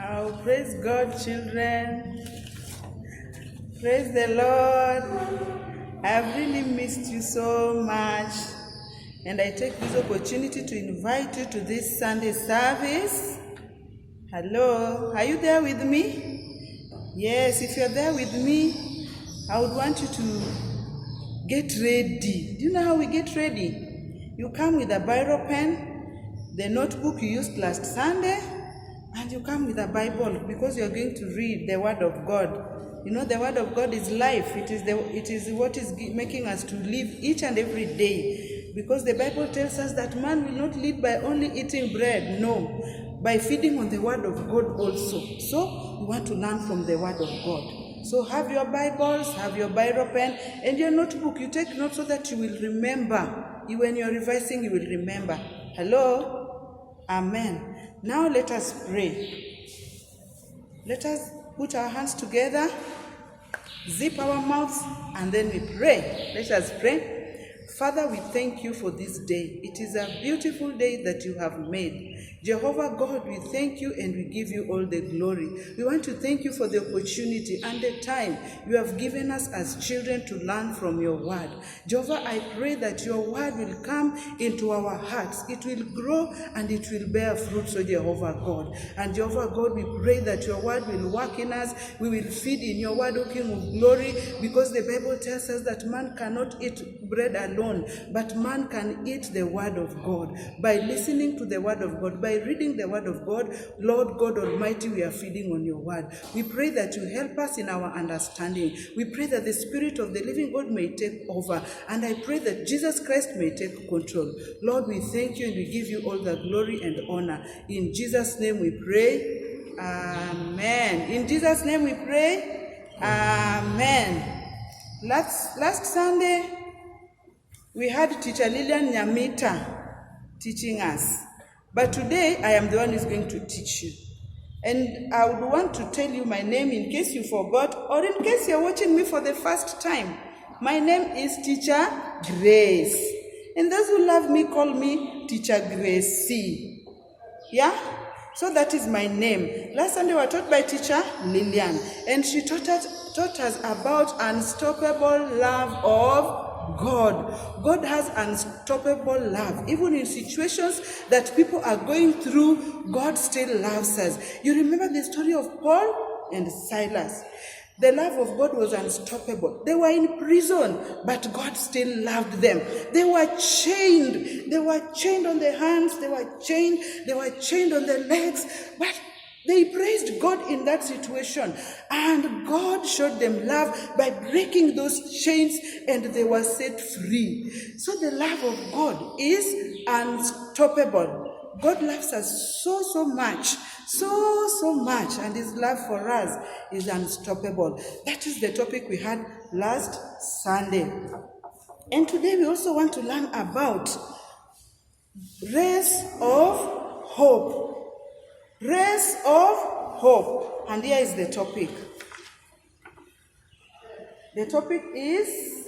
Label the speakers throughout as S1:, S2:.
S1: Oh, praise God, children. Praise the Lord. I've really missed you so much. And I take this opportunity to invite you to this Sunday service. Hello, are you there with me? Yes, if you're there with me, I would want you to get ready. Do you know how we get ready? You come with a biro pen, the notebook you used last Sunday, and you come with a Bible because you're going to read the Word of God. You know, the Word of God is life. It is what is making us to live each and every day. Because the Bible tells us that man will not live by only eating bread. No, by feeding on the Word of God also. So, we want to learn from the Word of God. So, have your Bibles, have your Biro pen, and your notebook. You take notes so that you will remember. When you're revising, you will remember. Hello? Amen. Now let us pray. Let us put our hands together, zip our mouths, and then we pray. Let us pray. Father, we thank you for this day. It is a beautiful day that you have made. Jehovah God, we thank you and we give you all the glory. We want to thank you for the opportunity and the time you have given us as children to learn from your word. Jehovah, I pray that your word will come into our hearts. It will grow and it will bear fruit, so Jehovah God. And Jehovah God, we pray that your word will work in us. We will feed in your word, O King of glory, because the Bible tells us that man cannot eat bread alone, but man can eat the word of God. By listening to the word of God, by reading the word of God, Lord God Almighty, we are feeding on your word. We pray that you help us in our understanding. We pray that the Spirit of the living God may take over. And I pray that Jesus Christ may take control. Lord, we thank you and we give you all the glory and honor. In Jesus' name we pray. Amen. In Jesus' name we pray. Amen. Last Sunday, we had Teacher Lilian Nyamita teaching us. But today, I am the one who is going to teach you. And I would want to tell you my name in case you forgot, or in case you're watching me for the first time. My name is Teacher Grace. And those who love me call me Teacher Gracie. Yeah? So that is my name. Last Sunday we were taught by Teacher Lilian. And she taught us about unstoppable love of God. God has unstoppable love. Even in situations that people are going through, God still loves us. You remember the story of Paul and Silas. The love of God was unstoppable. They were in prison, but God still loved them. They were chained. They were chained on the hands. They were chained on the legs. But they praised God in that situation, and God showed them love by breaking those chains, and they were set free. So the love of God is unstoppable. God loves us so much, so much, and his love for us is unstoppable. That is the topic we had last Sunday. And today we also want to learn about race of hope. Race of hope. And here is the topic. The topic is,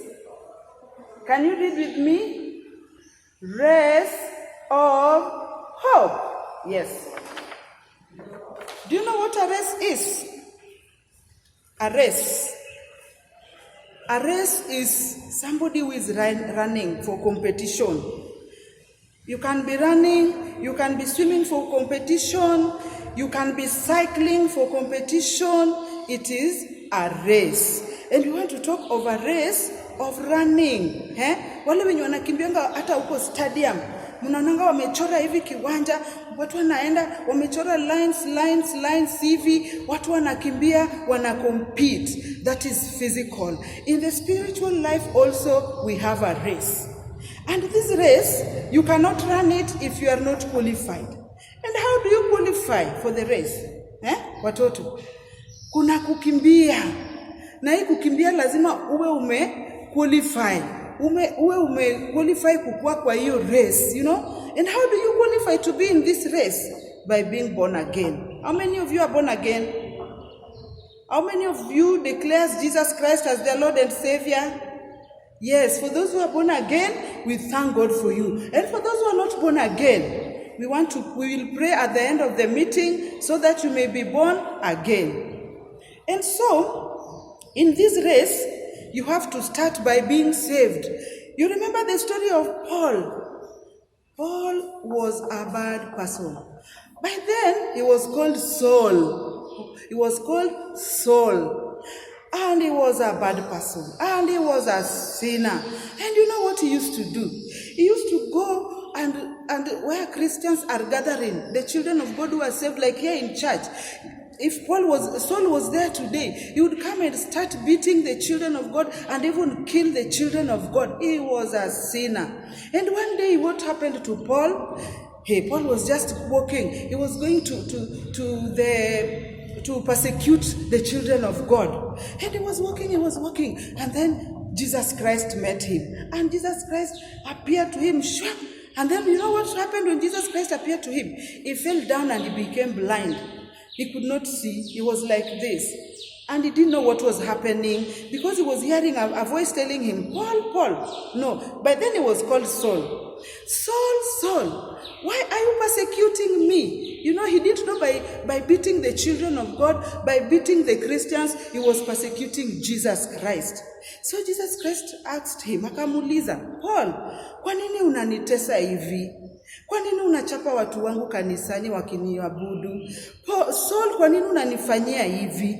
S1: can you read with me? Race of hope. Yes. Do you know what a race is? A race. A race is somebody who is running for competition. You can be running, you can be swimming for competition, you can be cycling for competition. It is a race. And we want to talk of a race of running. Wale wenye wanakimbianga hata huko stadium, mnaonanga wamechora hivi kiwanja, watu wanaenda wamechora lines hivi, watu wanakimbia, wana compete. That is physical. In the spiritual life also we have a race. And this race, you cannot run it if you are not qualified. And how do you qualify for the race? Watoto, kuna kukimbia. Na hii kukimbia lazima uwe qualify. Uwe qualify kukua kwa hiyo race, you know? And how do you qualify to be in this race? By being born again. How many of you are born again? How many of you declares Jesus Christ as their Lord and Savior? Yes, for those who are born again, we thank God for you. And for those who are not born again, we will pray at the end of the meeting so that you may be born again. And so, in this race, you have to start by being saved. You remember the story of Paul. Paul was a bad person. By then, he was called Saul. He was called Saul. And he was a bad person. And he was a sinner. And you know what he used to do? He used to go and where Christians are gathering, the children of God who are saved, like here in church. If Saul was there today, he would come and start beating the children of God and even kill the children of God. He was a sinner. And one day, what happened to Paul? Hey, Paul was just walking. He was going to persecute the children of God. And he was walking. And then Jesus Christ met him. And Jesus Christ appeared to him. And then you know what happened when Jesus Christ appeared to him? He fell down and he became blind. He could not see. He was like this. And he didn't know what was happening because he was hearing a voice telling him, Paul, Paul. No, but then he was called Saul. Saul, Saul, why are you persecuting me? You know, he didn't know by beating the children of God, by beating the Christians, he was persecuting Jesus Christ. So Jesus Christ asked him, akamuuliza, Paul, kwa nini unanitesa hivi? Kwa nini unachapa watu wangu kanisani wakiniabudu? Saul, kwa nini unanifanyia hivi?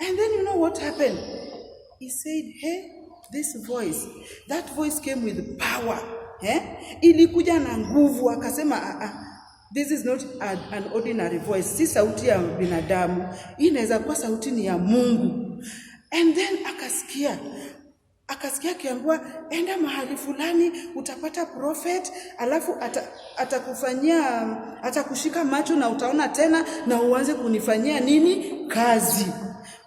S1: And then you know what happened? He said, hey, this voice, that voice came with power. Ilikuja na nguvu, akasema, this is not an ordinary voice. Si sauti ya binadamu. Hii inaweza kuwa sauti ni ya Mungu. And then akasikia akiambiwa, enda mahali fulani utapata prophet, alafu atakushika macho na utaona tena na uanze kunifanyia nini? Kazi.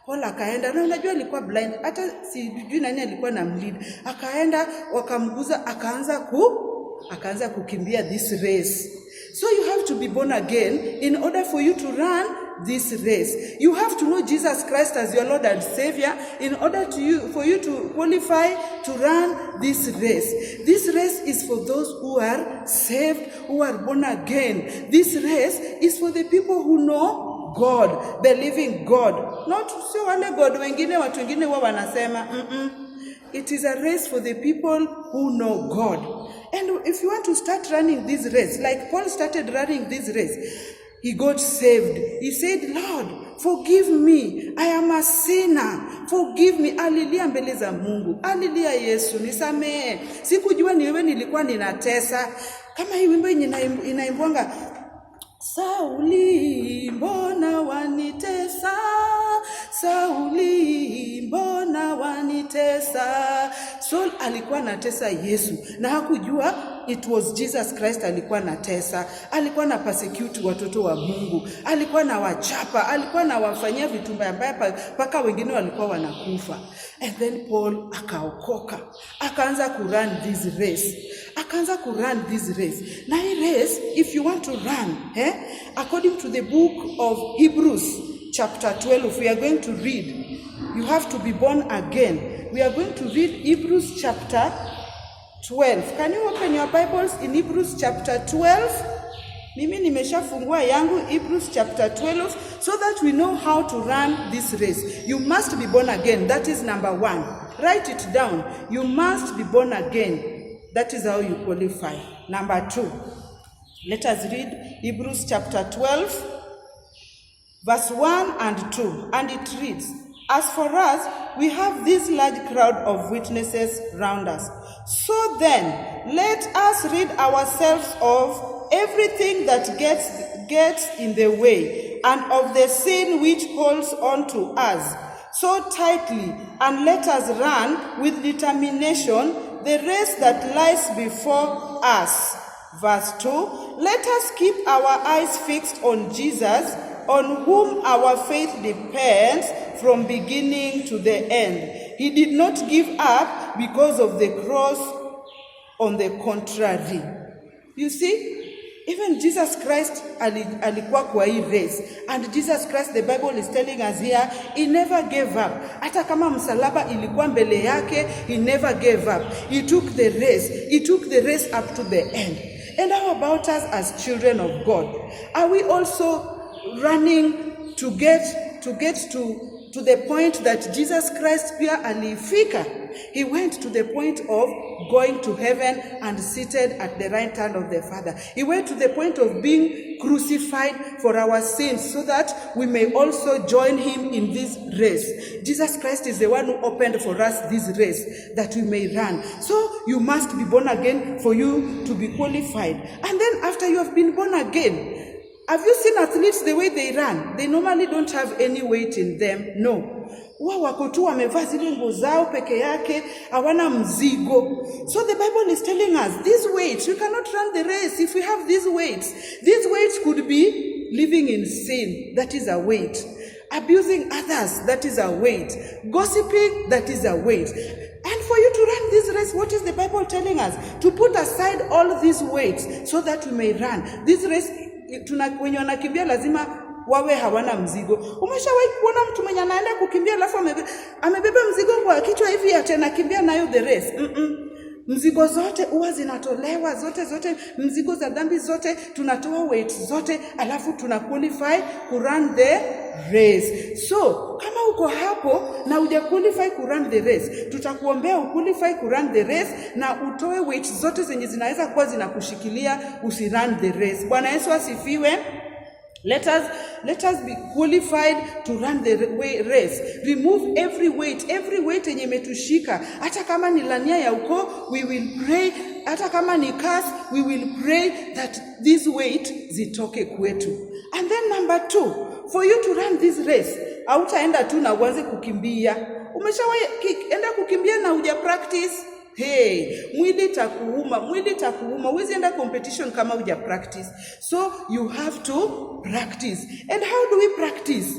S1: Paul akaenda, na unajua alikuwa blind, hata sijui nani alikuwa na mlead. Akaenda, wakamguza, akaanza kukimbia this race. So you have to be born again in order for you to run this race. You have to know Jesus Christ as your Lord and Savior in order for you to qualify to run this race. This race is for those who are saved, who are born again. This race is for the people who know God, the living God. Not so wale God wengine watu wengine wao wanasema. It is a race for the people who know God. And if you want to start running this race, like Paul started running this race, he got saved. He said, Lord, forgive me. I am a sinner. Forgive me. Alilia mbele za Mungu. Alilia Yesu, nisamehe. Sikujua ni wewe nilikuwa ninatesa. Kama hii wimbo inaimbwanga, Sauli, mbona wanitesa? Sauli, mbona wanitesa? Saul alikuwa anatesa Yesu na hakujua it was Jesus Christ alikuwa anatesa. Alikuwa na persecute watoto wa Mungu. Alikuwa na wachapa, alikuwa na wafanyia vitu mbaya paka wengine walikuwa wanakufa. And then Paul akaokoka. Akaanza kurun this race. Na hii race, if you want to run, according to the book of Hebrews chapter 12, we are going to read. You have to be born again. We are going to read Hebrews chapter 12. Can you open your Bibles in Hebrews chapter 12? Mimi nimeshafungua yangu Hebrews chapter 12 so that we know how to run this race. You must be born again. That is number 1. Write it down. You must be born again. That is how you qualify. Number 2. Let us read Hebrews chapter 12, verse 1 and 2. And it reads, as for us, we have this large crowd of witnesses round us. So then, let us rid ourselves of everything that gets in the way, and of the sin which holds on to us so tightly, and let us run with determination the race that lies before us. Verse 2, let us keep our eyes fixed on Jesus, on whom our faith depends from beginning to the end. He did not give up because of the cross, on the contrary. You see, even Jesus Christ alikuwa kwa hii race. And Jesus Christ, the Bible is telling us here, he never gave up. Hata kama msalaba ilikuwa mbele yake, he never gave up. He took the race. He took the race up to the end. And how about us as children of God? Are we also running to get to the point that Jesus Christ pia alifika? He went to the point of going to heaven and seated at the right hand of the Father. He went to the point of being crucified for our sins so that we may also join him in this race. Jesus Christ is the one who opened for us this race that we may run. So you must be born again for you to be qualified. And then after you have been born again, have you seen athletes the way they run? They normally don't have any weight in them. No. Wao wako tu wamevaa zile nguo zao peke yake, hawana mzigo. So the Bible is telling us, these weights, you cannot run the race if we have these weights. These weights could be living in sin, that is a weight. Abusing others, that is a weight. Gossiping, that is a weight. And for you to run this race, what is the Bible telling us? To put aside all these weights so that we may run. This race, wenye wanakimbia lazima wawe hawana mzigo. Umeshawahi kuona mtu mwenye anaenda kukimbia alafu amebeba mzigo kwa kichwa hivi atena kimbia nayo the race? Mzigo zote huwa zinatolewa, zote mzigo za dhambi zote tunatoa, weight zote, alafu tuna qualify ku run the race. So kama uko hapo na uja qualify ku run the race, tutakuombea uqualify ku run the race na utoe weight zote zenye zinaweza kuwa zinakushikilia usi run the race. Bwana Yesu asifiwe. Let us be qualified to run the race. Remove every weight yenye imetushika. Hata kama ni lania ya ukoo, we will pray. Hata kama ni curse, we will pray that this weight zitoke kwetu. And then number 2, for you to run this race, hautaenda tu na uanze kukimbia. Umeshawahi enda kukimbia na uja practice? Hey, mwili takuuma. Huwezi enda competition kama uja practice. So you have to practice. And how do we practice?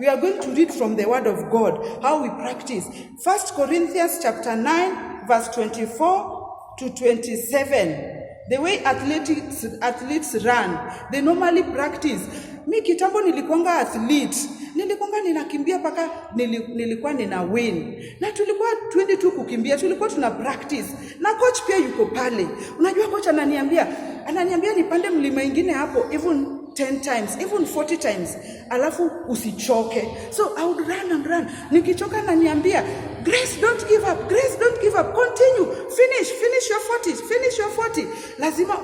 S1: We are going to read from the word of God how we practice. 1 Corinthians chapter 9 verse 24 to 27. The way athletes run, they normally practice. Mi kitambo nilikuanga athlete. Nilikuanga ninakimbia paka nilikuwa nina win. Na tulikuwa 22 kukimbia, tulikuwa tuna practice. Na coach pia yuko pale. Unajua coach ananiambia nipande mlima ingine hapo even 10 times, even 40 times. Alafu usichoke. So I would run and run. Nikichoka ananiambia, Grace, don't give up. Grace, don't give up. Continue. Finish your 40. Finish your 40. Lazima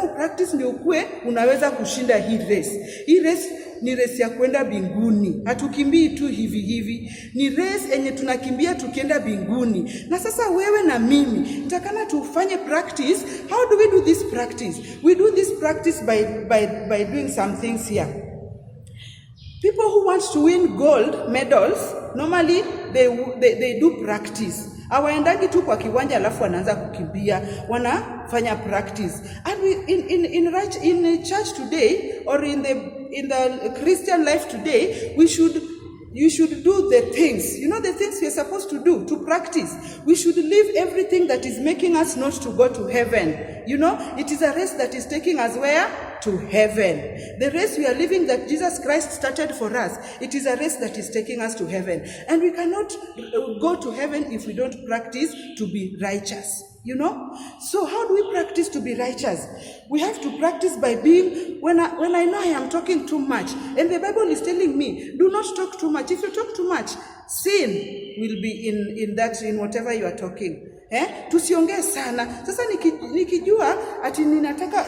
S1: upractice ndio ukue unaweza kushinda hii race. Hii race ni race ya kwenda binguni. Hatukimbii tu hivi. Ni race enye tunakimbia tukienda binguni. Na sasa wewe na mimi, nitakana tufanye practice. How do we do this practice? We do this practice by doing some things here. People who want to win gold medals, normally they do practice. Hawaendagi tu kwa kiwanja alafu wanaanza kukimbia, wanafanya practice. And we in church today or in the Christian life today, you should do the things. You know the things you're supposed to do to practice. We should leave everything that is making us not to go to heaven. You know, it is a race that is taking us where? To heaven. The race we are living that Jesus Christ started for us, it is a race that is taking us to heaven. And we cannot go to heaven if we don't practice to be righteous. You know? So how do we practice to be righteous? We have to practice by being, when I know I am talking too much, and the Bible is telling me, do not talk too much. If you talk too much, sin will be in whatever you are talking. Tusiongee sana. Sasa nikijua ati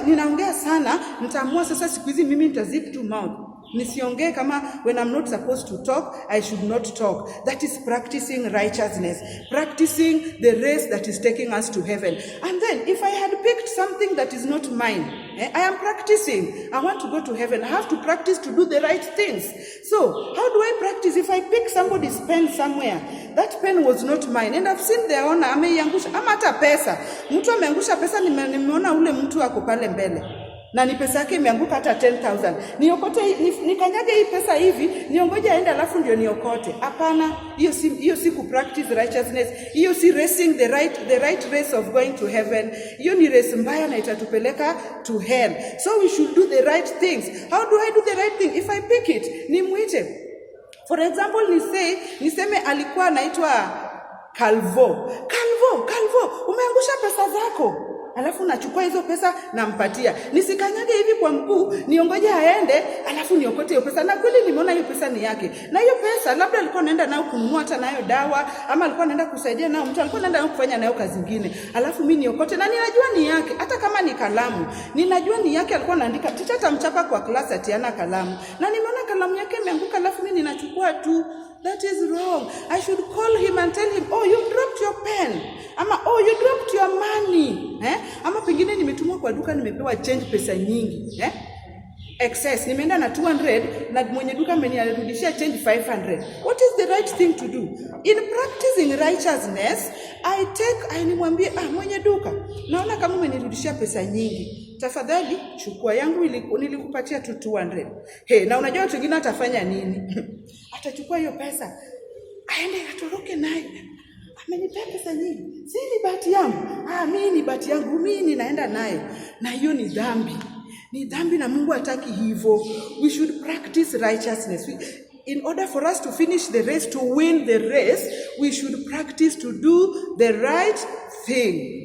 S1: ninaongea sana, nitaamua sasa siku hizi mimi nitazip to mouth. Nisiongee kama when I'm not supposed to talk, I should not talk. That is practicing righteousness. Practicing the race that is taking us to heaven. And then if I had picked something that is not mine, I am practicing. I want to go to heaven. I have to practice to do the right things. So how do I practice? If I pick somebody's pen somewhere, that pen was not mine. And I've seen their owner, ameiangusha, ama hata pesa. Mtu ameangusha pesa, nimeona ule mtu ako pale mbele. Na ni pesa yake imeanguka hata 10,000. Niokote nikanyage hii pesa hivi, niongoje aende alafu ndio niokote. Hapana, hiyo si ku practice righteousness. Hiyo si racing the right race of going to heaven. Hiyo ni race mbaya na itatupeleka to hell. So we should do the right things. How do I do the right thing? If I pick it, nimuite. For example, niseme alikuwa anaitwa Calvo, umeangusha pesa zako. alafu nachukua hizo pesa nampatia. Nisikanyage hivi kwa mguu, niongoje aende, alafu niokote hiyo pesa. Na kweli nimeona hiyo pesa ni yake. Na hiyo pesa labda alikuwa anaenda nayo kununua hata nayo dawa, ama alikuwa anaenda kusaidia nayo mtu, alikuwa anaenda kufanya nayo kazi nyingine. Alafu mimi niokote na ninajua ni yake. Hata kama ni kalamu, ninajua ni yake, alikuwa anaandika. Teacher atamchapa kwa class atiana kalamu. Na nimeona kalamu yake imeanguka, alafu mimi ninachukua tu. That is wrong. I should call him and tell him, oh, you dropped your pen. Ama, oh, you dropped your money. Ama pengine nimetumwa kwa duka, nimepewa change pesa nyingi. Excess. Nimeenda na 200 na mwenye duka amenirudishia change 500. What is the right thing to do? In practicing righteousness, nimwambie, mwenye duka, naona kama umenirudishia pesa nyingi. Tafadhali chukua yangu, nilikupatia tu 200. Na unajua watu wengine atafanya nini? Atachukua hiyo pesa, aende atoroke nayo. Amenipea pesa nyingi. Si ni bahati yangu. Mimi ni bahati yangu, mimi ninaenda nayo. Na hiyo ni dhambi. Ni dhambi na Mungu hataki hivyo. We should practice righteousness. In order for us to finish the race, to win the race, we should practice to do the right thing.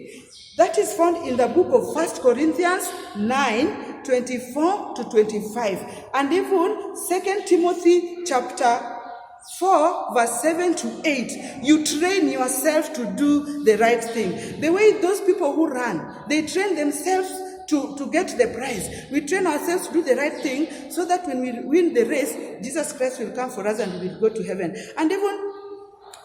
S1: That is found in the book of 1 Corinthians 9:24-25. And even 2 Timothy chapter 4 verse 7-8. You train yourself to do the right thing. The way those people who run, they train themselves to get the prize. We train ourselves to do the right thing so that when we win the race, Jesus Christ will come for us and we will go to heaven. And even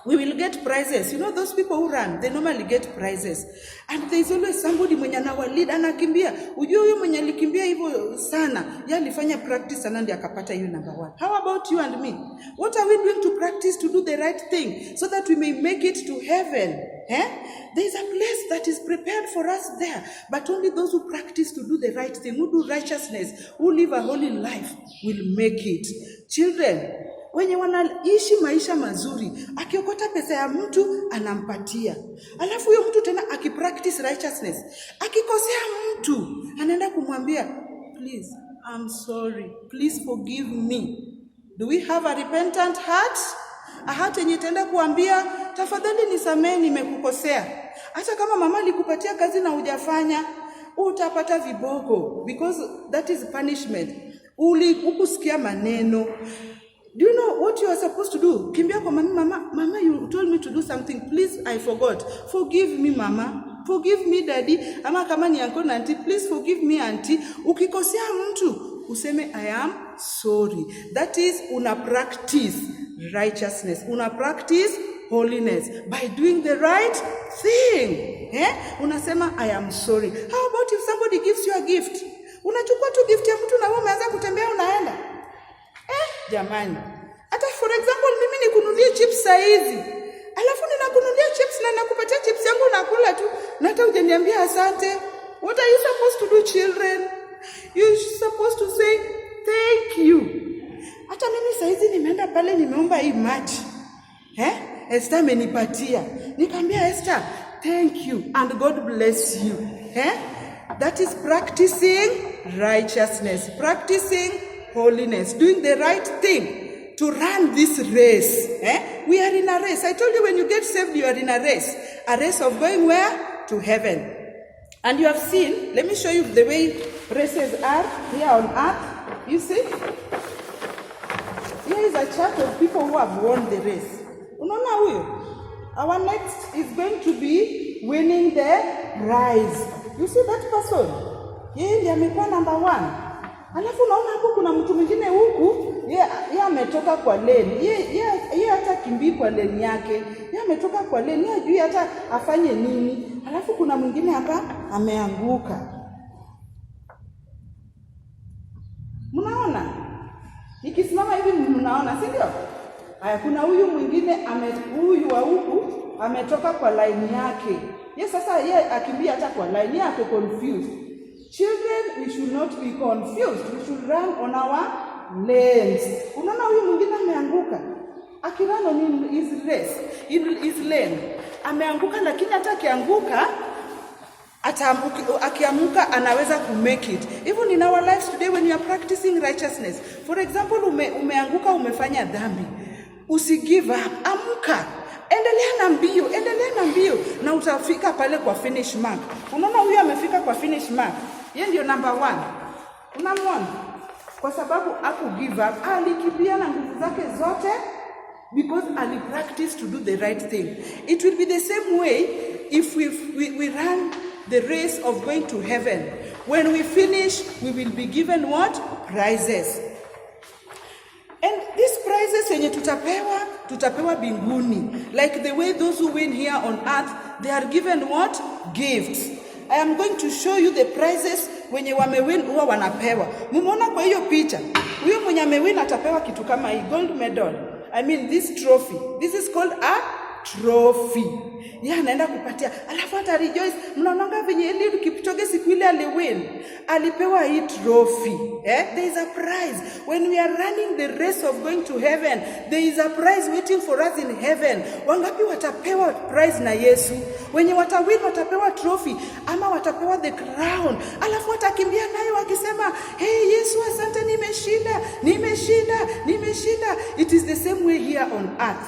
S1: we will get prizes. You know, those people who run, they normally get prizes. And there is always somebody mwenye anawalid, anakimbia. Ujue huyo mwenye alikimbia hivyo sana, yeye alifanya practice sana ndiye akapata hiyo number 1. How about you and me? What are we doing to practice to do the right thing so that we may make it to heaven? There is a place that is prepared for us there. But only those who practice to do the right thing, who do righteousness, who live a holy life will make it. Children, wenye wanaishi maisha mazuri, akiokota pesa ya mtu anampatia. Alafu huyo mtu tena akipractice righteousness, akikosea mtu anaenda kumwambia, please, I'm sorry, please forgive me. Do we have a repentant heart? A heart yenye itaenda kuambia, tafadhali nisamehe, nimekukosea. Hata kama mama alikupatia kazi na hujafanya, utapata viboko, because that is punishment. Ukusikia maneno. Do you know what you are supposed to do? Kimbia kwa mama, you told me to do something. Please, I forgot. Forgive me, mama. Forgive me, daddy. Ama kama ni uncle na auntie, please forgive me, auntie. Ukikosea mtu, useme, I am sorry. That is, una practice righteousness. Una practice holiness by doing the right thing. Unasema, I am sorry. How about if somebody gives you a gift? Unachukua tu gift ya mtu na wewe umeanza kutembea unaenda. Jamani. Hata for example, mimi nikununulie chips saizi. Alafu ninakununulia chips na nakupatia chips yangu nakula tu. Na hata hujaniambia asante. What are you supposed to do, children? You're supposed to say thank you. Hata mimi saizi nimeenda pale nimeomba hii maji. Esther amenipatia. Nikamwambia Esther, thank you and God bless you. That is practicing righteousness, practicing holiness, doing the right thing to run this race. We are in a race. I told you when you get saved, you are in a race of going where? To heaven. And you have seen, let me show you the way races are here on earth. You see? Here is a chart of people who have won the race. Unaona huyo? Our next is going to be winning the prize. You see that person? Yeye ndiye amekuwa number 1. Alafu unaona hapo kuna mtu mwingine huku, yeye ametoka kwa lane. Yeye hata kimbii kwa lane yake. Yeye ametoka kwa lane, yeye hajui hata afanye nini. Alafu kuna mwingine hapa ameanguka. Mnaona? Nikisimama hivi mnaona, si ndio? Haya, kuna huyu mwingine huyu wa huku ametoka kwa line yake. Sasa yeye akimbia hata kwa line yake confused. Children, we should not be confused. We should run on our lanes. Unaona huyu mwingine ameanguka. Akirun on his race, his lane. Ameanguka, lakini hata akianguka, akiamuka anaweza to make it. Even in our lives today when you are practicing righteousness. For example, umeanguka, umefanya dhambi. Usi give up. Amuka. endelea na mbio na utafika pale kwa finish mark. Unaona huyu amefika kwa finish mark. Yeye ndio number 1. Unamwona? Kwa sababu haku give up, alikimbia na nguvu zake zote because ali practice to do the right thing. It will be the same way if we run the race of going to heaven. When we finish, we will be given what? Prizes. And these prizes yenye tutapewa binguni. Like the way those who win here on earth, they are given what? Gifts. I am going to show you the prizes wenye wamewin huwa wanapewa. Mumeona kwa hiyo picha? Huyo mwenye amewin atapewa kitu kama hii, gold medal. I mean this trophy. This is called a trophy. Anaenda kupatia. Alafu hata rejoice. Mnaonanga venye Eliud Kipchoge siku ile aliwin. Alipewa hii trophy. There is a prize. When we are running the race of going to heaven, there is a prize waiting for us in heaven. Wangapi watapewa prize na Yesu? Wenye watawin watapewa trophy ama watapewa the crown. Alafu watakimbia nayo wakisema, "Hey Yesu, asante, nimeshinda." It is the same way here on earth.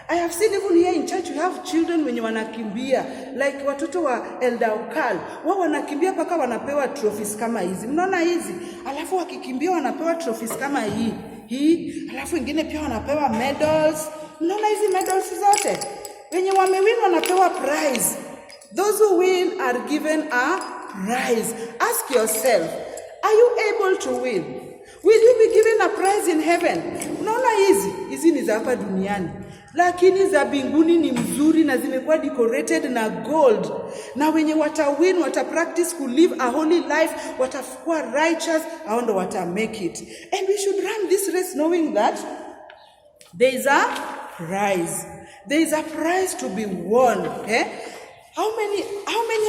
S1: I have seen even here in church we have children wenye wanakimbia like watoto wa Elder Okal. Wao wanakimbia paka wanapewa trophies kama hizi. Mnaona hizi? Alafu wakikimbia wanapewa trophies kama hii. Alafu wengine pia wanapewa medals. Mnaona hizi medals zote? Wenye wamewin wanapewa prize. Those who win are given a prize. Ask yourself, are you able to win? Will you be given a prize in heaven? Unaona hizi ni za hapa duniani. Lakini za binguni ni mzuri na zimekuwa decorated na gold. Na wenye watawin, watapractice to live a holy life, watakuwa righteous, hao ndo make it. And we should run this race knowing that there is a prize. There is a prize to be won. How many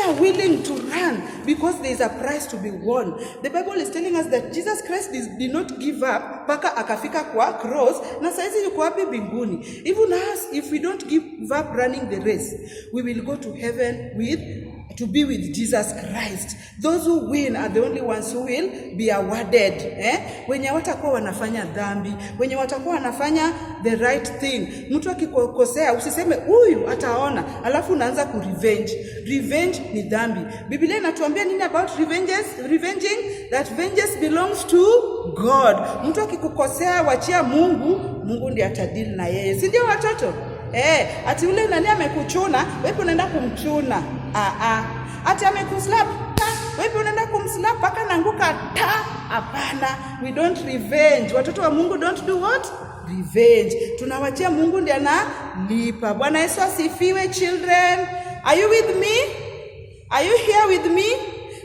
S1: are willing to run because there is a prize to be won? The Bible is telling us that Jesus Christ did not give up paka akafika kwa cross na saizi yuko wapi binguni. Even us, if we don't give up running the race, we will go to heaven to be with Jesus Christ. Those who win are the only ones who will be awarded. Wenye watakuwa wanafanya dhambi, wenye watakuwa wanafanya the right thing. Mtu akikosea usiseme huyu ataona, alafu unaanza revenge ni dhambi. Biblia inatuambia nini about revenging? That vengeance belongs to God. Mtu akikukosea wachia Mungu ndiye atadeal na yeye. Si ndio watoto? Ati ule nani amekuchuna, wewe unaenda kumchuna. Ati amekuslap, wewe unaenda kumslap paka naanguka hapana. We don't revenge. Watoto wa Mungu don't do what? Revenge. Tunawachia Mungu ndiye analipa. Bwana Yesu asifiwe, children. Are you with me? Are you here with me?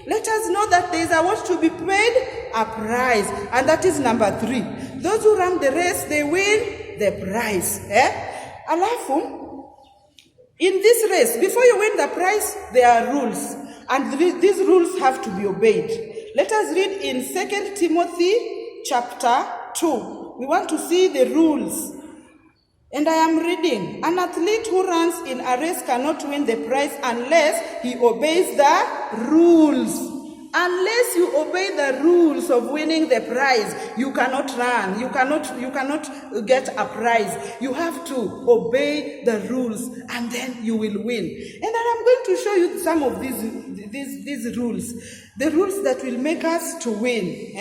S1: Let us know that there is a what to be paid, a prize. And that is number 3. Those who run the race, they win the prize. Alafu, in this race, before you win the prize, there are rules. And these rules have to be obeyed. Let us read in 2 Timothy chapter 2. We want to see the rules. And I am reading, an athlete who runs in a race cannot win the prize unless he obeys the rules. Unless you obey the rules of winning the prize, you cannot run. You cannot get a prize. You have to obey the rules and then you will win. And I am going to show you some of these rules. The rules that will make us to win.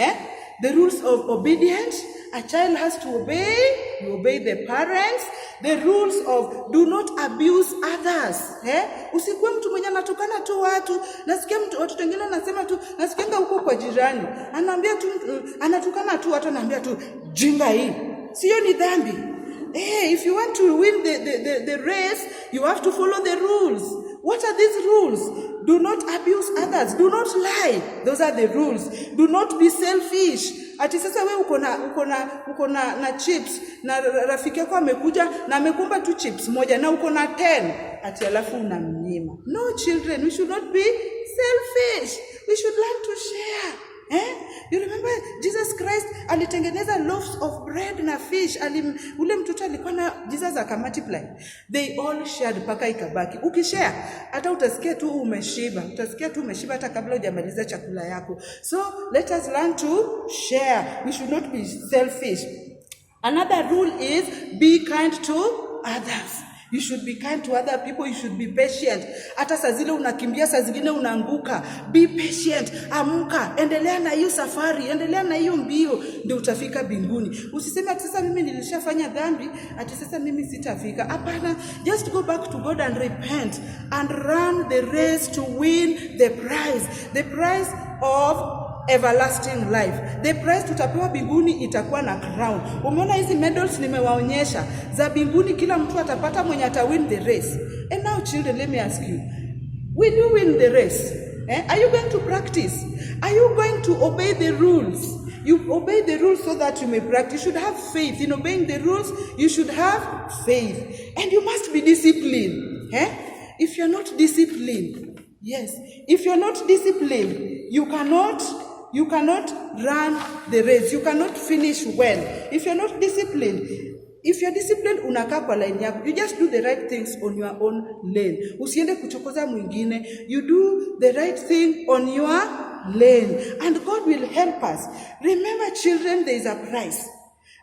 S1: The rules of obedience. A child has to obey. You obey the parents. The rules of do not abuse others. Usikuwe mtu mwenye anatukana tu watu. Nasikia watu wengine wanasema tu, nasikianga huko kwa jirani. Anaambia tu anatukana tu watu, anaambia tu jinga hii. Sio ni dhambi. If you want to win the race, you have to follow the rules. What are these rules? Do not abuse others. Do not lie. Those are the rules. Do not be selfish. Ati sasa wewe uko na chips na rafiki yako amekuja na amekumba tu chips moja na uko na 10 ati alafu unamnyima. No, children, we should not be selfish. We should learn to share. You remember Jesus Christ alitengeneza loaves of bread na fish. Ule mtoto alikuwa na Jesus akamultiply. They all shared paka ikabaki. Ukishare hata utasikia tu umeshiba. Utasikia tu umeshiba hata kabla hujamaliza chakula yako. So let us learn to share. We should not be selfish. Another rule is be kind to others. You should be kind to other people. You should be patient. Hata saa zile unakimbia, saa zingine unaanguka. Be patient. Amka. Endelea na hiyo safari. Endelea na hiyo mbio. Ndio utafika mbinguni. Usiseme ati sasa mimi nilishafanya dhambi, ati sasa mimi sitafika. Hapana. Just go back to God and repent. And run the race to win the prize. The prize of everlasting life. The prize tutapewa mbinguni itakuwa na crown. Umeona hizi medals nimewaonyesha za mbinguni, kila mtu atapata mwenye ata win the race. And now children, let me ask you, will you win the race? Are you going to practice? Are you going to obey the rules? You obey the rules so that you may practice. You should have faith in obeying the rules. You should have faith. And you must be disciplined. If you're not disciplined, yes, if you're not disciplined, you cannot run the race. You cannot finish well. If you're not disciplined, if you're disciplined, unakaa kwa line yako. You just do the right things on your own lane. Usiende kuchokoza mwingine. You do the right thing on your lane. And God will help us. Remember, children, there is a price.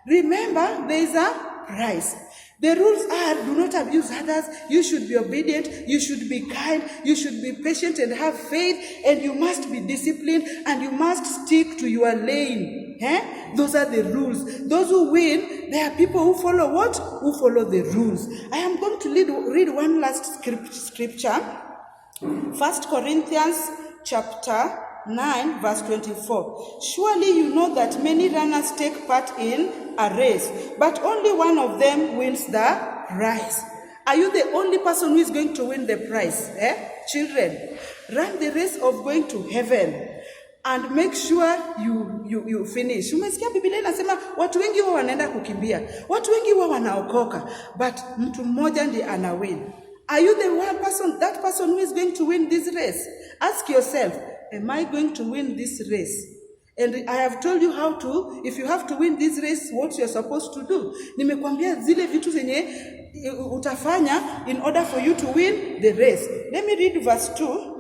S1: Remember, there is a price. The rules are, do not abuse others. You should be obedient. You should be kind. You should be patient and have faith. And you must be disciplined. And you must stick to your lane. Those are the rules. Those who win, there are people who follow what? Who follow the rules. I am going to read one last scripture. 1 Corinthians chapter 9 verse 24. Surely you know that many runners take part in a race, but only one of them wins the prize. Are you the only person who is going to win the prize? Children, run the race of going to heaven and make sure you finish. Umesikia Biblia inasema watu wengi wao wanaenda kukimbia. Watu wengi wao wanaokoka, but mtu mmoja ndiye ana win. Are you the one person, that person who is going to win this race? Ask yourself, am I going to win this race? And I have told you how to, if you have to win this race, what you're supposed to do. Nimekwambia zile vitu zenye utafanya in order for you to win the race. Let me read verse 2.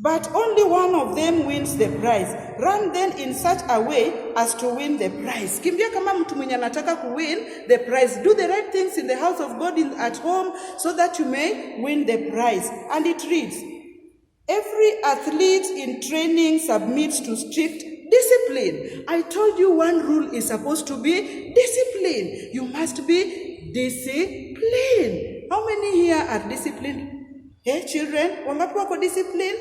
S1: But only one of them wins the prize. Run then in such a way as to win the prize. Kimbia kama mtu mwenye anataka ku win the prize. Do the right things in the house of God at home so that you may win the prize. And it reads, every athlete in training submits to strict discipline. I told you one rule is supposed to be discipline. You must be disciplined. How many here are disciplined? Children, wangapi wako disciplined?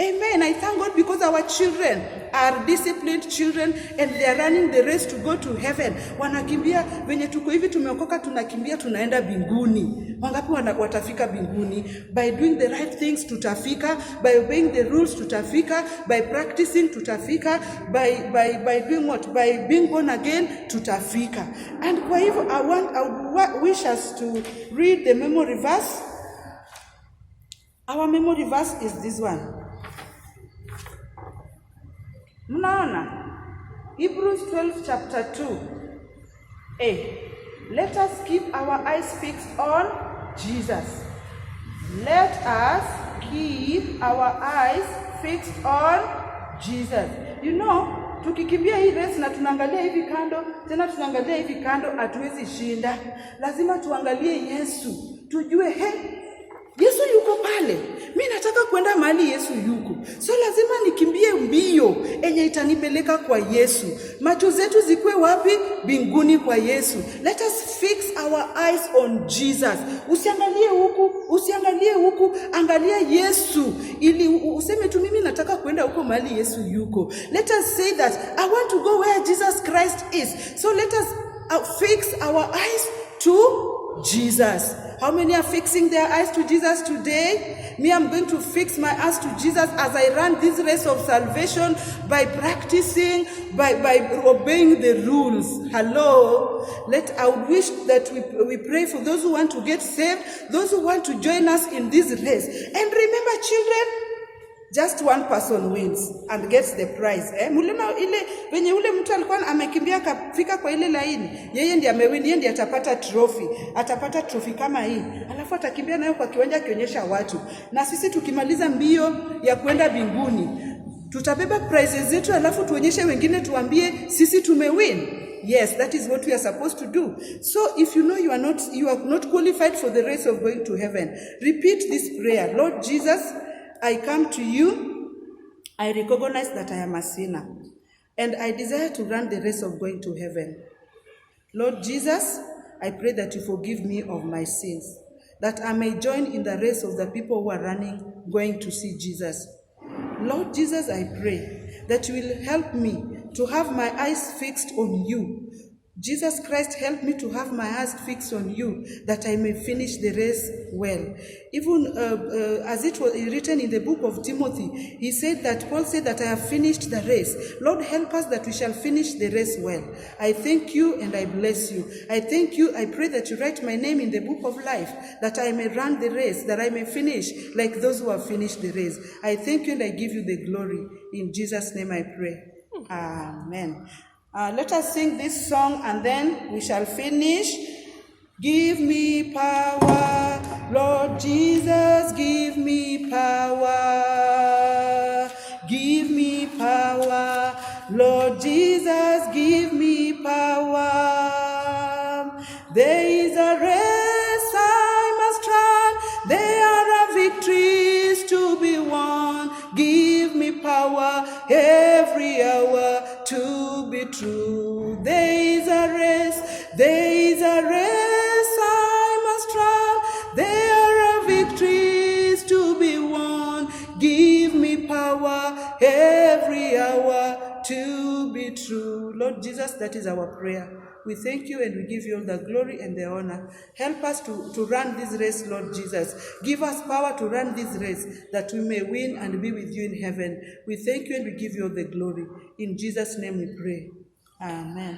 S1: Amen. I thank God because our children are disciplined children and they are running the race to go to heaven. Wanakimbia venye tuko hivi tumeokoka, tunakimbia tunaenda mbinguni. Wangapi watafika mbinguni? By doing the right things tutafika, by obeying the rules tutafika, by practicing tutafika, by doing what? By being born again tutafika. And kwa hivyo I wish us to read the memory verse. Our memory verse is this one. Mnaona? Hebrews 12 chapter 2. Let us keep our eyes fixed on Jesus. Let us keep our eyes fixed on Jesus. You know, tukikimbia hii race na tunaangalia hivi kando, tena tunaangalia hivi kando, hatuwezi shinda. Lazima tuangalie Yesu. Tujue, Yesu yuko pale. Mimi nataka kwenda mahali Yesu yuko. So lazima nikimbie mbio enye itanipeleka kwa Yesu. Macho zetu zikwe wapi? Mbinguni kwa Yesu. Let us fix our eyes on Jesus. Usiangalie huku, angalia Yesu. Ili useme tu mimi nataka kwenda huko mahali Yesu yuko. Let us say that I want to go where Jesus Christ is. So let us fix our eyes to Jesus. How many are fixing their eyes to Jesus today? Me, I'm going to fix my eyes to Jesus as I run this race of salvation by practicing, by obeying the rules. Hello? I would wish that we pray for those who want to get saved, those who want to join us in this race. And remember, children, just one person wins and gets the prize. Mulina ile venye ule mtu alikuwa amekimbia kafika kwa ile laini, yeye ndiye amewin, yeye ndiye atapata trophy kama hii. Alafu atakimbia nayo kwa kiwanja akionyesha watu. Na sisi tukimaliza mbio ya kwenda mbinguni, tutabeba prizes zetu alafu tuonyeshe wengine tuambie sisi tumewin. Yes, that is what we are supposed to do. So if you know you are not qualified for the race of going to heaven, repeat this prayer. Lord Jesus, I come to you. I recognize that I am a sinner, and I desire to run the race of going to heaven. Lord Jesus, I pray that you forgive me of my sins, that I may join in the race of the people who are running, going to see Jesus. Lord Jesus, I pray that you will help me to have my eyes fixed on you. Jesus Christ, help me to have my eyes fixed on you, that I may finish the race well. Even as it was written in the book of Timothy, Paul said that I have finished the race. Lord, help us that we shall finish the race well. I thank you and I bless you. I thank you. I pray that you write my name in the book of life, that I may run the race, that I may finish like those who have finished the race. I thank you and I give you the glory. In Jesus' name I pray. Amen. Let us sing this song and then we shall finish. Give me power, Lord Jesus, give me power. Give me power, Lord Jesus, give me power. There is a race I must run, there are victories to be won. Give me power every hour to be true. There is a race I must run. There are victories to be won. Give me power every hour to be true. Lord Jesus, that is our prayer. We thank you and we give you all the glory and the honor. Help us to run this race, Lord Jesus. Give us power to run this race, that we may win and be with you in heaven. We thank you and we give you all the glory. In Jesus' name we pray. Amen.